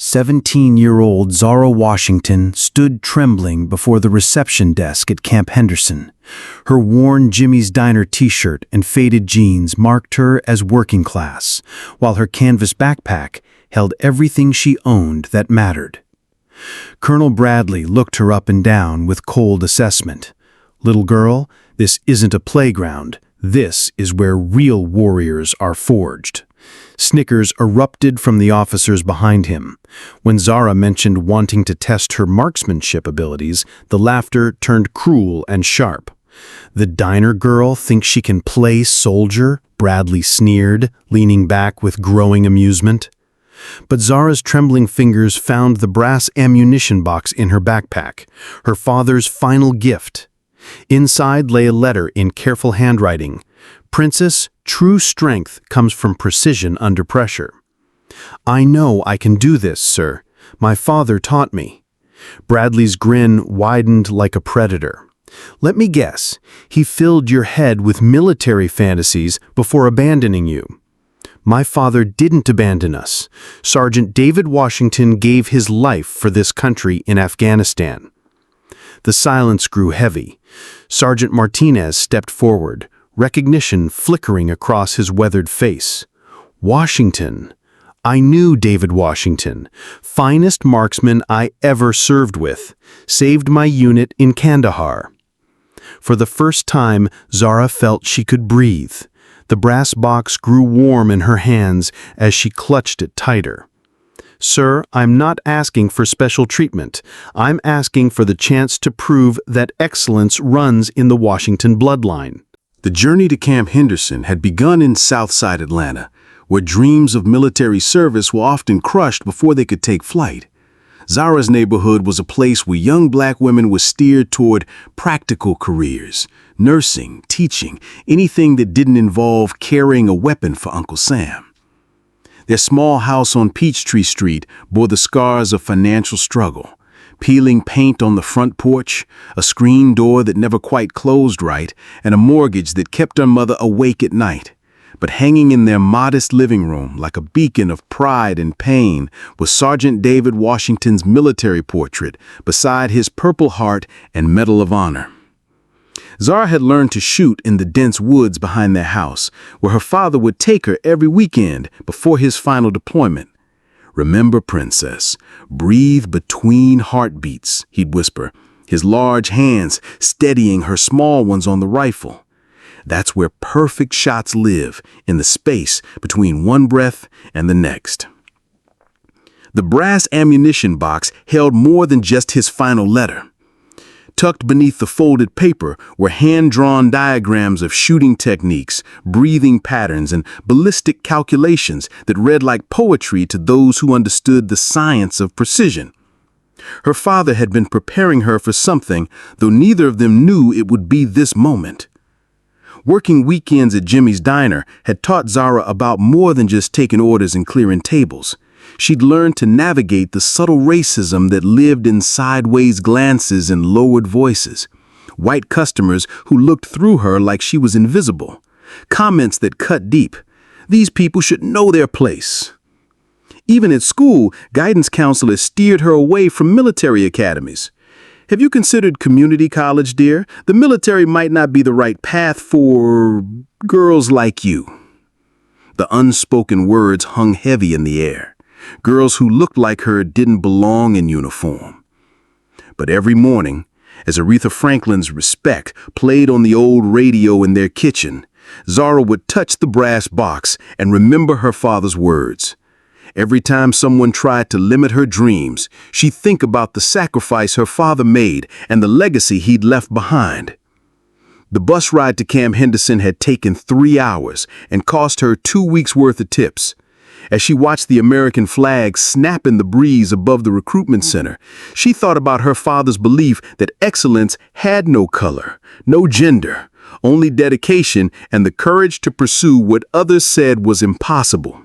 17-year-old Zara Washington stood trembling before the reception desk at Camp Henderson. Her worn Jimmy's Diner t-shirt and faded jeans marked her as working class, while her canvas backpack held everything she owned that mattered. Colonel Bradley looked her up and down with cold assessment. "Little girl, this isn't a playground. This is where real warriors are forged." Snickers erupted from the officers behind him. When Zara mentioned wanting to test her marksmanship abilities, the laughter turned cruel and sharp. "The diner girl thinks she can play soldier?" Bradley sneered, leaning back with growing amusement. But Zara's trembling fingers found the brass ammunition box in her backpack, her father's final gift. Inside lay a letter in careful handwriting. "Princess, true strength comes from precision under pressure." "I know I can do this, sir. My father taught me." Bradley's grin widened like a predator. "Let me guess, he filled your head with military fantasies before abandoning you." "My father didn't abandon us. Sergeant David Washington gave his life for this country in Afghanistan." The silence grew heavy. Sergeant Martinez stepped forward, recognition flickering across his weathered face. "Washington. I knew David Washington, finest marksman I ever served with, saved my unit in Kandahar." For the first time, Zara felt she could breathe. The brass box grew warm in her hands as she clutched it tighter. "Sir, I'm not asking for special treatment. I'm asking for the chance to prove that excellence runs in the Washington bloodline." The journey to Camp Henderson had begun in Southside Atlanta, where dreams of military service were often crushed before they could take flight. Zara's neighborhood was a place where young black women were steered toward practical careers, nursing, teaching, anything that didn't involve carrying a weapon for Uncle Sam. Their small house on Peachtree Street bore the scars of financial struggle. Peeling paint on the front porch, a screen door that never quite closed right, and a mortgage that kept her mother awake at night. But hanging in their modest living room like a beacon of pride and pain was Sergeant David Washington's military portrait beside his Purple Heart and Medal of Honor. Zara had learned to shoot in the dense woods behind their house, where her father would take her every weekend before his final deployment. "Remember, princess, breathe between heartbeats," he'd whisper, his large hands steadying her small ones on the rifle. That's where perfect shots live, in the space between one breath and the next. The brass ammunition box held more than just his final letter. Tucked beneath the folded paper were hand-drawn diagrams of shooting techniques, breathing patterns, and ballistic calculations that read like poetry to those who understood the science of precision. Her father had been preparing her for something, though neither of them knew it would be this moment. Working weekends at Jimmy's Diner had taught Zara about more than just taking orders and clearing tables. She'd learned to navigate the subtle racism that lived in sideways glances and lowered voices. White customers who looked through her like she was invisible. Comments that cut deep. These people should know their place. Even at school, guidance counselors steered her away from military academies. "Have you considered community college, dear? The military might not be the right path for girls like you." The unspoken words hung heavy in the air. Girls who looked like her didn't belong in uniform. But every morning, as Aretha Franklin's Respect played on the old radio in their kitchen, Zara would touch the brass box and remember her father's words. Every time someone tried to limit her dreams, she'd think about the sacrifice her father made and the legacy he'd left behind. The bus ride to Camp Henderson had taken 3 hours and cost her 2 weeks' worth of tips. As she watched the American flag snap in the breeze above the recruitment center, she thought about her father's belief that excellence had no color, no gender, only dedication and the courage to pursue what others said was impossible.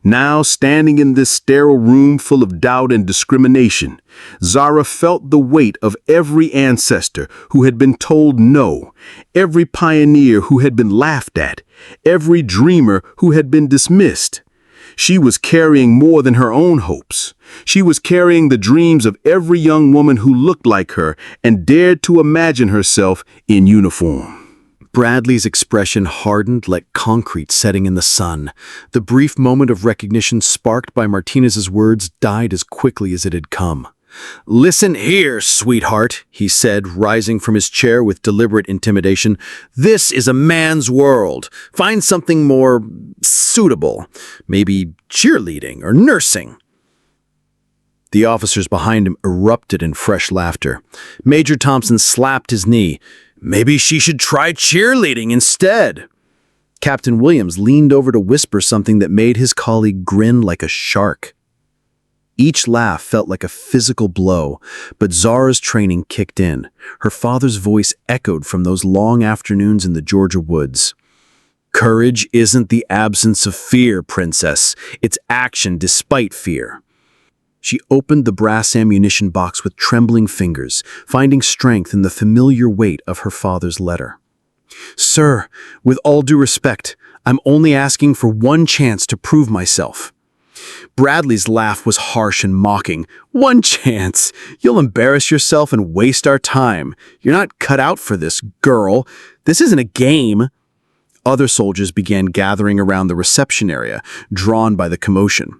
Now, standing in this sterile room full of doubt and discrimination, Zara felt the weight of every ancestor who had been told no, every pioneer who had been laughed at, every dreamer who had been dismissed. She was carrying more than her own hopes. She was carrying the dreams of every young woman who looked like her and dared to imagine herself in uniform. Bradley's expression hardened like concrete setting in the sun. The brief moment of recognition sparked by Martinez's words died as quickly as it had come. "Listen here, sweetheart," he said, rising from his chair with deliberate intimidation. "This is a man's world. Find something more suitable. Maybe cheerleading or nursing." The officers behind him erupted in fresh laughter. Major Thompson slapped his knee. "Maybe she should try cheerleading instead." Captain Williams leaned over to whisper something that made his colleague grin like a shark. Each laugh felt like a physical blow, but Zara's training kicked in. Her father's voice echoed from those long afternoons in the Georgia woods. "Courage isn't the absence of fear, princess. It's action despite fear." She opened the brass ammunition box with trembling fingers, finding strength in the familiar weight of her father's letter. "Sir, with all due respect, I'm only asking for one chance to prove myself." Bradley's laugh was harsh and mocking. "One chance? You'll embarrass yourself and waste our time. You're not cut out for this, girl. This isn't a game." Other soldiers began gathering around the reception area, drawn by the commotion.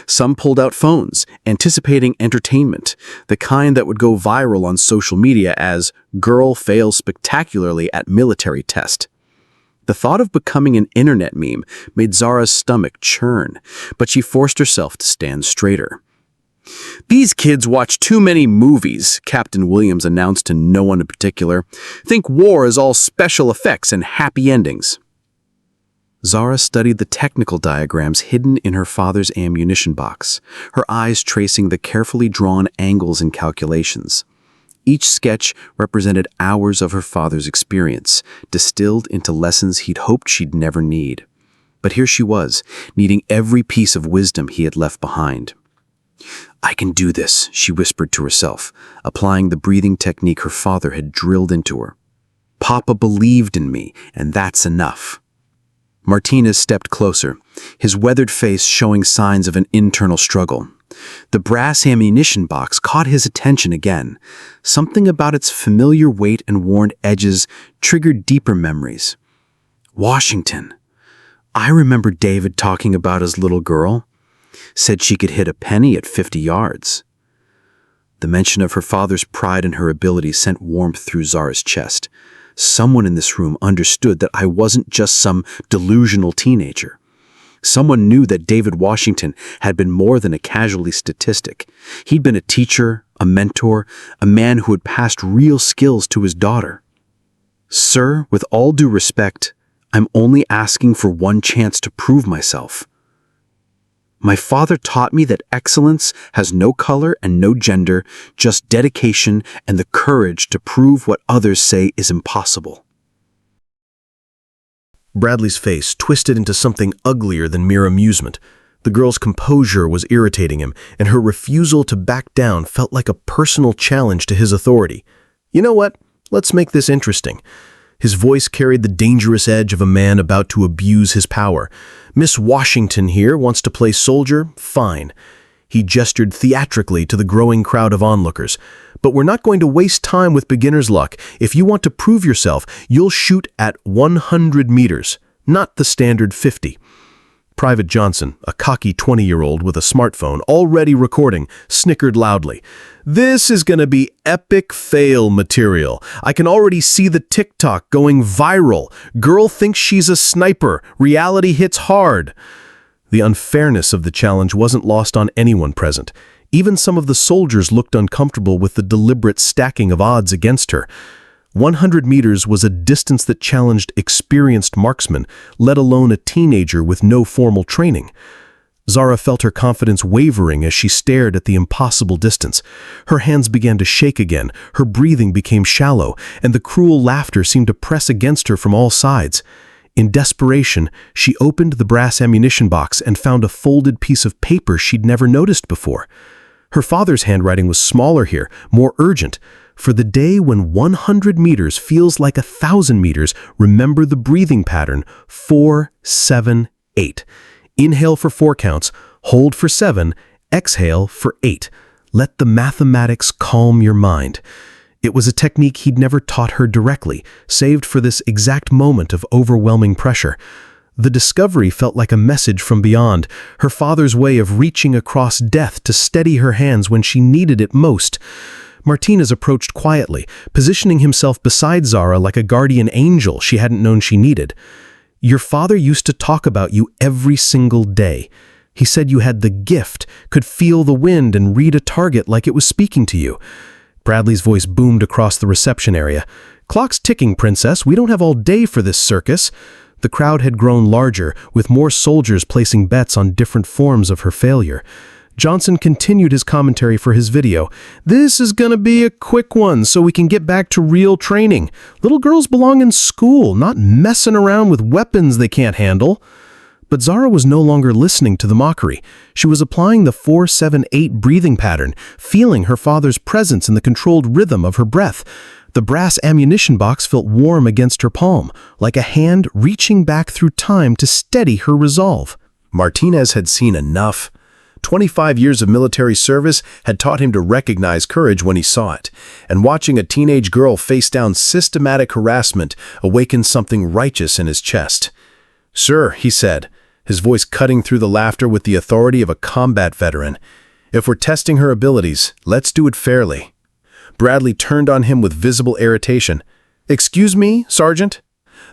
Some pulled out phones, anticipating entertainment, the kind that would go viral on social media as "girl fails spectacularly at military test." The thought of becoming an internet meme made Zara's stomach churn, but she forced herself to stand straighter. "These kids watch too many movies," Captain Williams announced to no one in particular. "Think war is all special effects and happy endings." Zara studied the technical diagrams hidden in her father's ammunition box, her eyes tracing the carefully drawn angles and calculations. Each sketch represented hours of her father's experience, distilled into lessons he'd hoped she'd never need. But here she was, needing every piece of wisdom he had left behind. "I can do this," she whispered to herself, applying the breathing technique her father had drilled into her. "Papa believed in me, and that's enough." Martinez stepped closer, his weathered face showing signs of an internal struggle. The brass ammunition box caught his attention again. Something about its familiar weight and worn edges triggered deeper memories. Washington. I remember David talking about his little girl. Said she could hit a penny at 50 yards. The mention of her father's pride in her ability sent warmth through Zara's chest. Someone in this room understood that I wasn't just some delusional teenager. Someone knew that David Washington had been more than a casualty statistic. He'd been a teacher, a mentor, a man who had passed real skills to his daughter. "Sir, with all due respect, I'm only asking for one chance to prove myself. My father taught me that excellence has no color and no gender, just dedication and the courage to prove what others say is impossible." Bradley's face twisted into something uglier than mere amusement. The girl's composure was irritating him, and her refusal to back down felt like a personal challenge to his authority. "You know what? Let's make this interesting." His voice carried the dangerous edge of a man about to abuse his power. "Miss Washington here wants to play soldier? Fine." He gestured theatrically to the growing crowd of onlookers. "But we're not going to waste time with beginner's luck. If you want to prove yourself, you'll shoot at 100 meters, not the standard 50. Private Johnson, a cocky 20-year-old with a smartphone already recording, snickered loudly. "This is going to be epic fail material. I can already see the TikTok going viral. Girl thinks she's a sniper. Reality hits hard." The unfairness of the challenge wasn't lost on anyone present. Even some of the soldiers looked uncomfortable with the deliberate stacking of odds against her. 100 meters was a distance that challenged experienced marksmen, let alone a teenager with no formal training. Zara felt her confidence wavering as she stared at the impossible distance. Her hands began to shake again, her breathing became shallow, and the cruel laughter seemed to press against her from all sides. In desperation, she opened the brass ammunition box and found a folded piece of paper she'd never noticed before. Her father's handwriting was smaller here, more urgent. "For the day when 100 meters feels like 1,000 meters, remember the breathing pattern, 4, 7, 8. Inhale for 4 counts, hold for 7, exhale for 8. Let the mathematics calm your mind. It was a technique he'd never taught her directly, saved for this exact moment of overwhelming pressure. The discovery felt like a message from beyond, her father's way of reaching across death to steady her hands when she needed it most. Martinez approached quietly, positioning himself beside Zara like a guardian angel she hadn't known she needed. "Your father used to talk about you every single day. He said you had the gift, could feel the wind and read a target like it was speaking to you." Bradley's voice boomed across the reception area. "Clock's ticking, Princess. We don't have all day for this circus." The crowd had grown larger, with more soldiers placing bets on different forms of her failure. Johnson continued his commentary for his video. "This is gonna be a quick one so we can get back to real training. Little girls belong in school, not messing around with weapons they can't handle." But Zara was no longer listening to the mockery. She was applying the 4-7-8 breathing pattern, feeling her father's presence in the controlled rhythm of her breath. The brass ammunition box felt warm against her palm, like a hand reaching back through time to steady her resolve. Martinez had seen enough. 25 years of military service had taught him to recognize courage when he saw it, and watching a teenage girl face down systematic harassment awakened something righteous in his chest. "Sir," he said, his voice cutting through the laughter with the authority of a combat veteran, "if we're testing her abilities, let's do it fairly." Bradley turned on him with visible irritation. "Excuse me, Sergeant?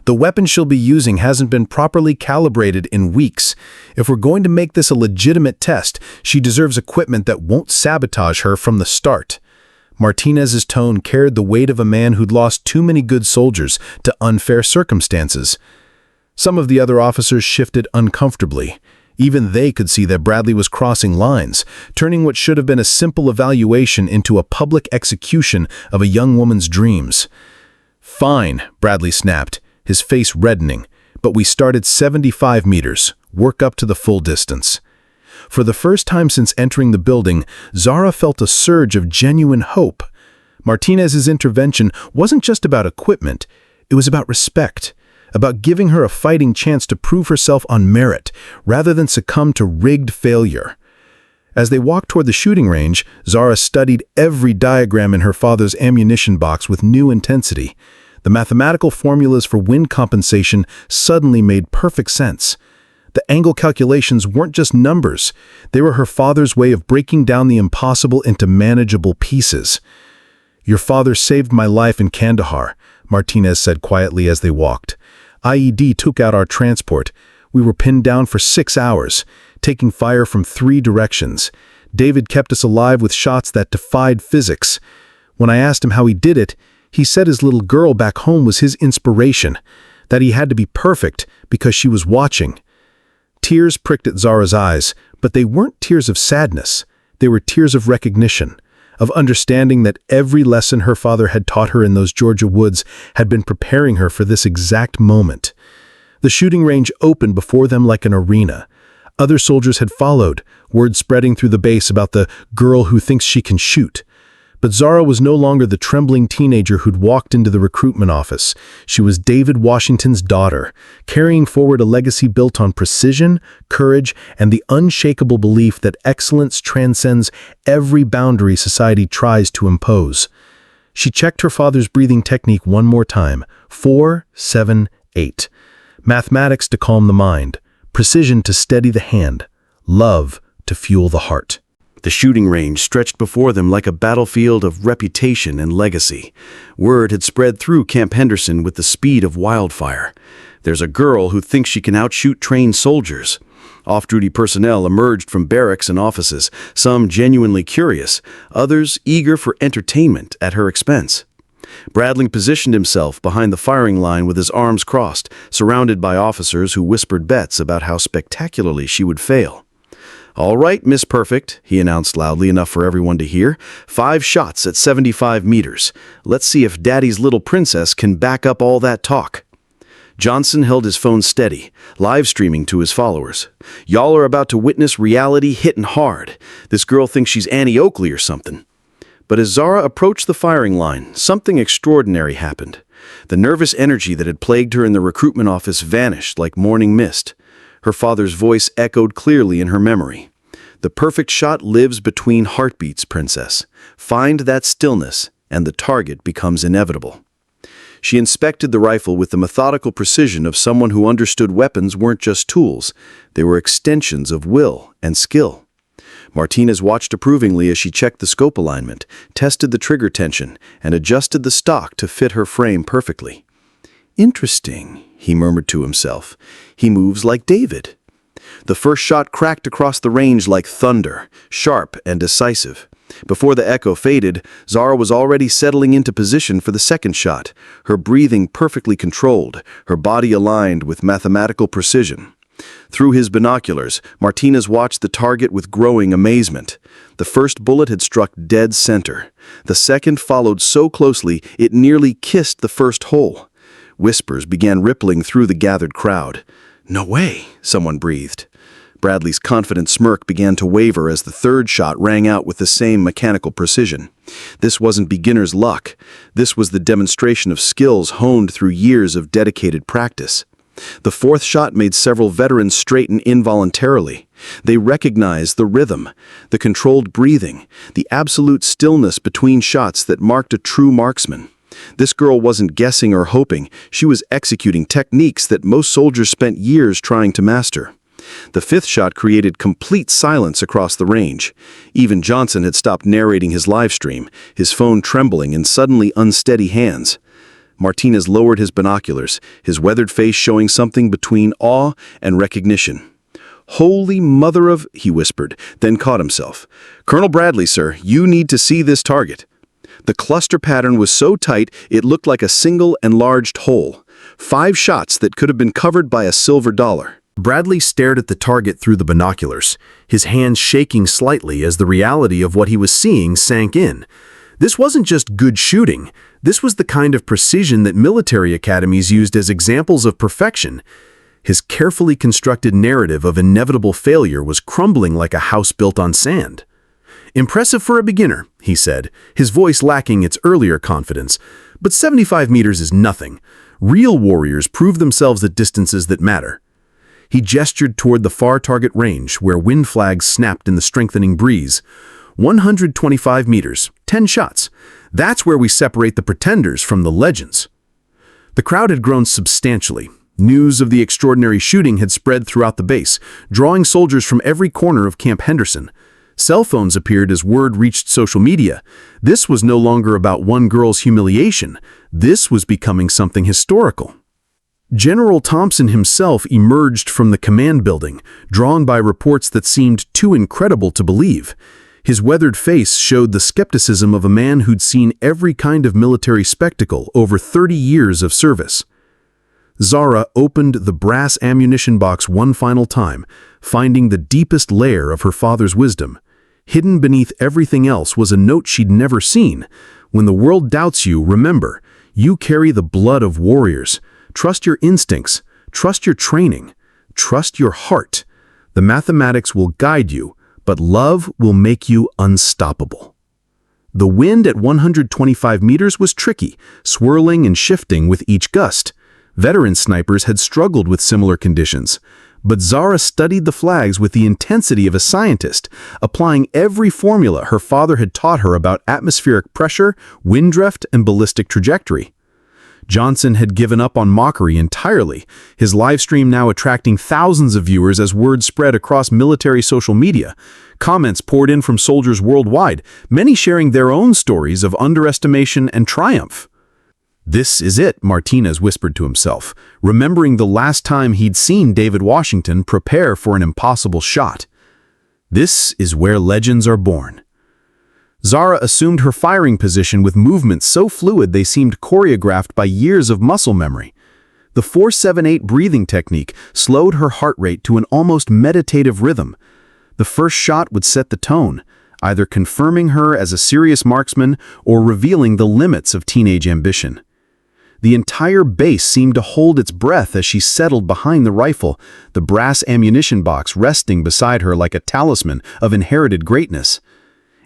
The weapon she'll be using hasn't been properly calibrated in weeks. If we're going to make this a legitimate test, she deserves equipment that won't sabotage her from the start." Martinez's tone carried the weight of a man who'd lost too many good soldiers to unfair circumstances. Some of the other officers shifted uncomfortably. Even they could see that Bradley was crossing lines, turning what should have been a simple evaluation into a public execution of a young woman's dreams. "Fine," Bradley snapped, his face reddening, "but we started 75 meters, work up to the full distance." For the first time since entering the building, Zara felt a surge of genuine hope. Martinez's intervention wasn't just about equipment, it was about respect, about giving her a fighting chance to prove herself on merit, rather than succumb to rigged failure. As they walked toward the shooting range, Zara studied every diagram in her father's ammunition box with new intensity. The mathematical formulas for wind compensation suddenly made perfect sense. The angle calculations weren't just numbers, they were her father's way of breaking down the impossible into manageable pieces. "Your father saved my life in Kandahar," Martinez said quietly as they walked. "IED took out our transport. We were pinned down for 6 hours, taking fire from 3 directions. David kept us alive with shots that defied physics. When I asked him how he did it, he said his little girl back home was his inspiration, that he had to be perfect because she was watching." Tears pricked at Zara's eyes, but they weren't tears of sadness. They were tears of recognition, of understanding that every lesson her father had taught her in those Georgia woods had been preparing her for this exact moment. The shooting range opened before them like an arena. Other soldiers had followed, word spreading through the base about the girl who thinks she can shoot. But Zara was no longer the trembling teenager who'd walked into the recruitment office. She was David Washington's daughter, carrying forward a legacy built on precision, courage, and the unshakable belief that excellence transcends every boundary society tries to impose. She checked her father's breathing technique one more time. 4-7-8. Mathematics to calm the mind, precision to steady the hand, love to fuel the heart. The shooting range stretched before them like a battlefield of reputation and legacy. Word had spread through Camp Henderson with the speed of wildfire. There's a girl who thinks she can outshoot trained soldiers. Off-duty personnel emerged from barracks and offices, some genuinely curious, others eager for entertainment at her expense. Bradley positioned himself behind the firing line with his arms crossed, surrounded by officers who whispered bets about how spectacularly she would fail. "All right, Miss Perfect," he announced loudly enough for everyone to hear. 5 shots at 75 meters. Let's see if Daddy's little princess can back up all that talk." Johnson held his phone steady, live streaming to his followers. "Y'all are about to witness reality hitting hard. This girl thinks she's Annie Oakley or something." But as Zara approached the firing line, something extraordinary happened. The nervous energy that had plagued her in the recruitment office vanished like morning mist. Her father's voice echoed clearly in her memory. "The perfect shot lives between heartbeats, princess. Find that stillness, and the target becomes inevitable." She inspected the rifle with the methodical precision of someone who understood weapons weren't just tools, they were extensions of will and skill. Martinez watched approvingly as she checked the scope alignment, tested the trigger tension, and adjusted the stock to fit her frame perfectly. "Interesting," he murmured to himself. "He moves like David." The first shot cracked across the range like thunder, sharp and decisive. Before the echo faded, Zara was already settling into position for the second shot, her breathing perfectly controlled, her body aligned with mathematical precision. Through his binoculars, Martinez watched the target with growing amazement. The first bullet had struck dead center. The second followed so closely it nearly kissed the first hole. Whispers began rippling through the gathered crowd. "No way," someone breathed. Bradley's confident smirk began to waver as the third shot rang out with the same mechanical precision. This wasn't beginner's luck. This was the demonstration of skills honed through years of dedicated practice. The fourth shot made several veterans straighten involuntarily. They recognized the rhythm, the controlled breathing, the absolute stillness between shots that marked a true marksman. This girl wasn't guessing or hoping, she was executing techniques that most soldiers spent years trying to master. The fifth shot created complete silence across the range. Even Johnson had stopped narrating his live stream, his phone trembling in suddenly unsteady hands. Martinez lowered his binoculars, his weathered face showing something between awe and recognition. "Holy mother of," he whispered, then caught himself. "Colonel Bradley, sir, you need to see this target." The cluster pattern was so tight it looked like a single enlarged hole. 5 shots that could have been covered by a silver dollar. Bradley stared at the target through the binoculars, his hands shaking slightly as the reality of what he was seeing sank in. This wasn't just good shooting. This was the kind of precision that military academies used as examples of perfection. His carefully constructed narrative of inevitable failure was crumbling like a house built on sand. "Impressive for a beginner," he said, his voice lacking its earlier confidence. "But 75 meters is nothing. Real warriors prove themselves at distances that matter." He gestured toward the far target range, where wind flags snapped in the strengthening breeze. 125 meters, 10 shots. That's where we separate the pretenders from the legends. The crowd had grown substantially. News of the extraordinary shooting had spread throughout the base, drawing soldiers from every corner of Camp Henderson. Cell phones appeared as word reached social media. This was no longer about one girl's humiliation. This was becoming something historical. General Thompson himself emerged from the command building, drawn by reports that seemed too incredible to believe. His weathered face showed the skepticism of a man who'd seen every kind of military spectacle over 30 years of service. Zara opened the brass ammunition box one final time, finding the deepest layer of her father's wisdom. Hidden beneath everything else was a note she'd never seen. "When the world doubts you, remember, you carry the blood of warriors. Trust your instincts, trust your training, trust your heart. The mathematics will guide you, but love will make you unstoppable." The wind at 125 meters was tricky, swirling and shifting with each gust. Veteran snipers had struggled with similar conditions, but Zara studied the flags with the intensity of a scientist, applying every formula her father had taught her about atmospheric pressure, wind drift, and ballistic trajectory. Johnson had given up on mockery entirely, his live stream now attracting thousands of viewers as word spread across military social media. Comments poured in from soldiers worldwide, many sharing their own stories of underestimation and triumph. "This is it," Martinez whispered to himself, remembering the last time he'd seen David Washington prepare for an impossible shot. "This is where legends are born." Zara assumed her firing position with movements so fluid they seemed choreographed by years of muscle memory. The 4-7-8 breathing technique slowed her heart rate to an almost meditative rhythm. The first shot would set the tone, either confirming her as a serious marksman or revealing the limits of teenage ambition. The entire base seemed to hold its breath as she settled behind the rifle, the brass ammunition box resting beside her like a talisman of inherited greatness.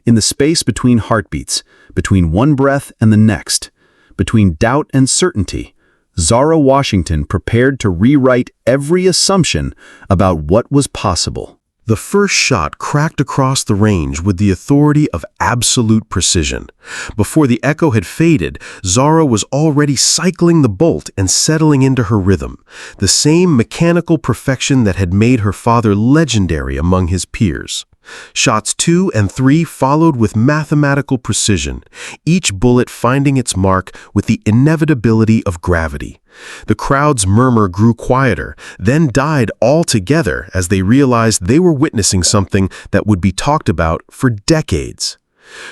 In the space between heartbeats, between one breath and the next, between doubt and certainty, Zara Washington prepared to rewrite every assumption about what was possible. The first shot cracked across the range with the authority of absolute precision. Before the echo had faded, Zara was already cycling the bolt and settling into her rhythm, the same mechanical perfection that had made her father legendary among his peers. Shots 2 and 3 followed with mathematical precision, each bullet finding its mark with the inevitability of gravity. The crowd's murmur grew quieter, then died altogether as they realized they were witnessing something that would be talked about for decades.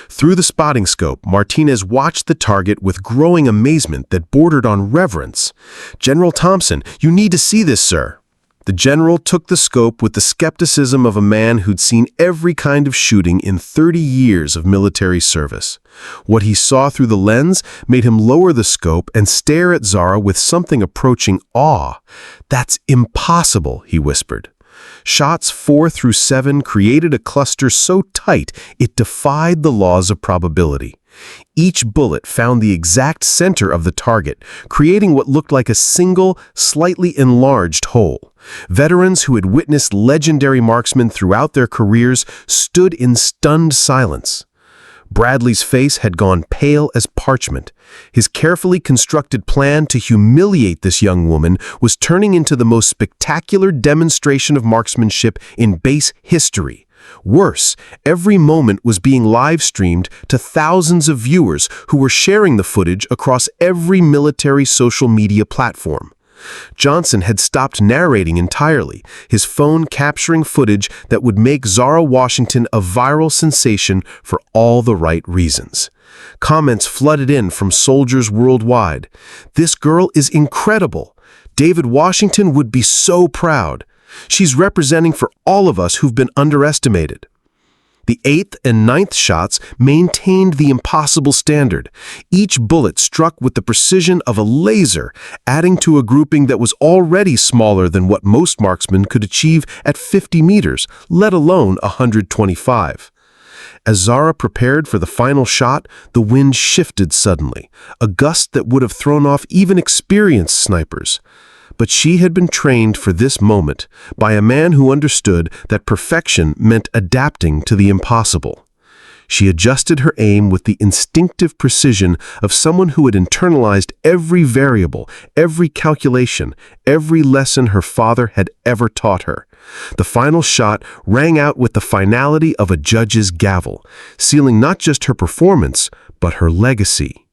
Through the spotting scope, Martinez watched the target with growing amazement that bordered on reverence. "General Thompson, you need to see this, sir." The general took the scope with the skepticism of a man who'd seen every kind of shooting in 30 years of military service. What he saw through the lens made him lower the scope and stare at Zara with something approaching awe. "That's impossible," he whispered. Shots 4 through 7 created a cluster so tight it defied the laws of probability. Each bullet found the exact center of the target, creating what looked like a single, slightly enlarged hole. Veterans who had witnessed legendary marksmen throughout their careers stood in stunned silence. Bradley's face had gone pale as parchment. His carefully constructed plan to humiliate this young woman was turning into the most spectacular demonstration of marksmanship in base history. Worse, every moment was being live-streamed to thousands of viewers who were sharing the footage across every military social media platform. Johnson had stopped narrating entirely, his phone capturing footage that would make Zara Washington a viral sensation for all the right reasons. Comments flooded in from soldiers worldwide. "This girl is incredible. David Washington would be so proud. She's representing for all of us who've been underestimated." The 8th and 9th shots maintained the impossible standard. Each bullet struck with the precision of a laser, adding to a grouping that was already smaller than what most marksmen could achieve at 50 meters, let alone 125. As Zara prepared for the final shot, the wind shifted suddenly, a gust that would have thrown off even experienced snipers. But she had been trained for this moment by a man who understood that perfection meant adapting to the impossible. She adjusted her aim with the instinctive precision of someone who had internalized every variable, every calculation, every lesson her father had ever taught her. The final shot rang out with the finality of a judge's gavel, sealing not just her performance, but her legacy.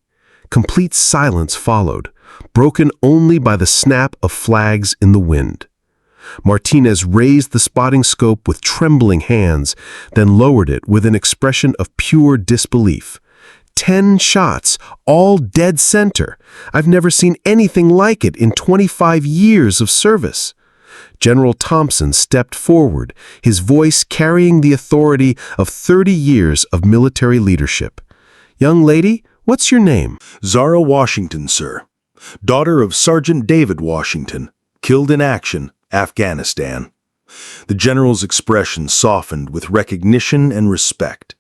Complete silence followed, broken only by the snap of flags in the wind. Martinez raised the spotting scope with trembling hands, then lowered it with an expression of pure disbelief. 10 shots, all dead center. I've never seen anything like it in 25 years of service. General Thompson stepped forward, his voice carrying the authority of 30 years of military leadership. "Young lady, what's your name?" Zara Washington, sir. Daughter of Sergeant David Washington, killed in action, Afghanistan. The general's expression softened with recognition and respect.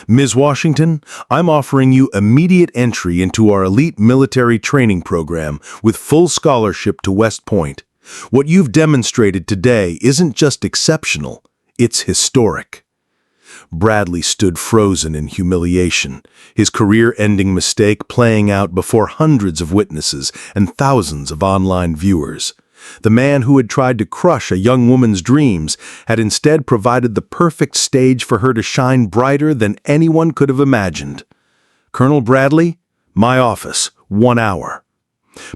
"Ms. Washington, I'm offering you immediate entry into our elite military training program with full scholarship to West Point. What you've demonstrated today isn't just exceptional, it's historic." Bradley stood frozen in humiliation, his career-ending mistake playing out before hundreds of witnesses and thousands of online viewers. The man who had tried to crush a young woman's dreams had instead provided the perfect stage for her to shine brighter than anyone could have imagined. "Colonel Bradley, my office, 1 hour."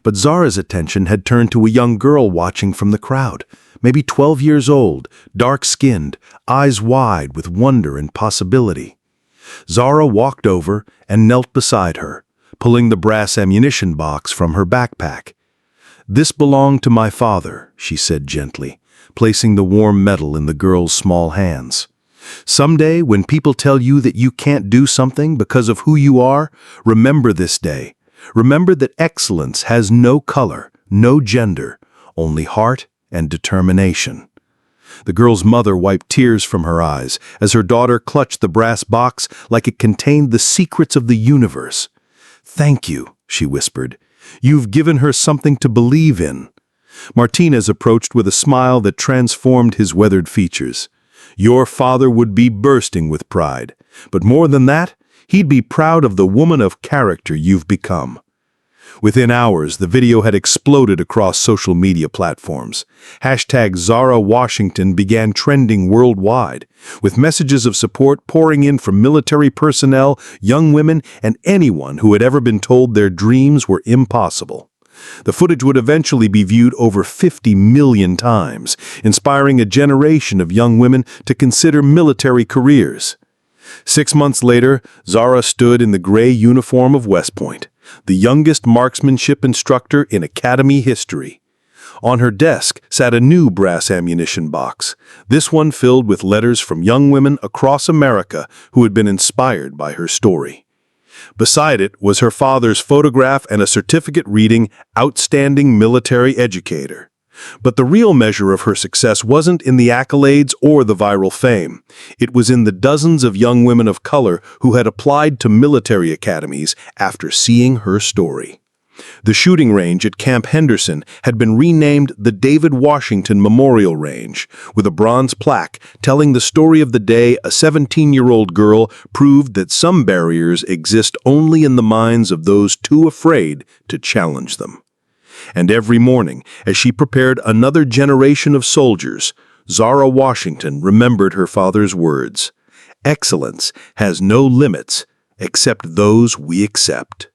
But Zara's attention had turned to a young girl watching from the crowd, maybe 12 years old, dark-skinned, eyes wide with wonder and possibility. Zara walked over and knelt beside her, pulling the brass ammunition box from her backpack. "This belonged to my father," she said gently, placing the warm metal in the girl's small hands. "Someday, when people tell you that you can't do something because of who you are, remember this day. Remember that excellence has no color, no gender, only heart and determination." The girl's mother wiped tears from her eyes as her daughter clutched the brass box like it contained the secrets of the universe. "Thank you," she whispered. You've given her something to believe in." Martinez approached with a smile that transformed his weathered features. "Your father would be bursting with pride. But more than that, he'd be proud of the woman of character you've become." Within hours, the video had exploded across social media platforms. Hashtag Zara Washington began trending worldwide, with messages of support pouring in from military personnel, young women, and anyone who had ever been told their dreams were impossible. The footage would eventually be viewed over 50 million times, inspiring a generation of young women to consider military careers. 6 months later, Zara stood in the gray uniform of West Point, the youngest marksmanship instructor in Academy history. On her desk sat a new brass ammunition box, this one filled with letters from young women across America who had been inspired by her story. Beside it was her father's photograph and a certificate reading Outstanding Military Educator. But the real measure of her success wasn't in the accolades or the viral fame. It was in the dozens of young women of color who had applied to military academies after seeing her story. The shooting range at Camp Henderson had been renamed the David Washington Memorial Range, with a bronze plaque telling the story of the day a 17-year-old girl proved that some barriers exist only in the minds of those too afraid to challenge them. And every morning, as she prepared another generation of soldiers, Zara Washington remembered her father's words, "Excellence has no limits except those we accept."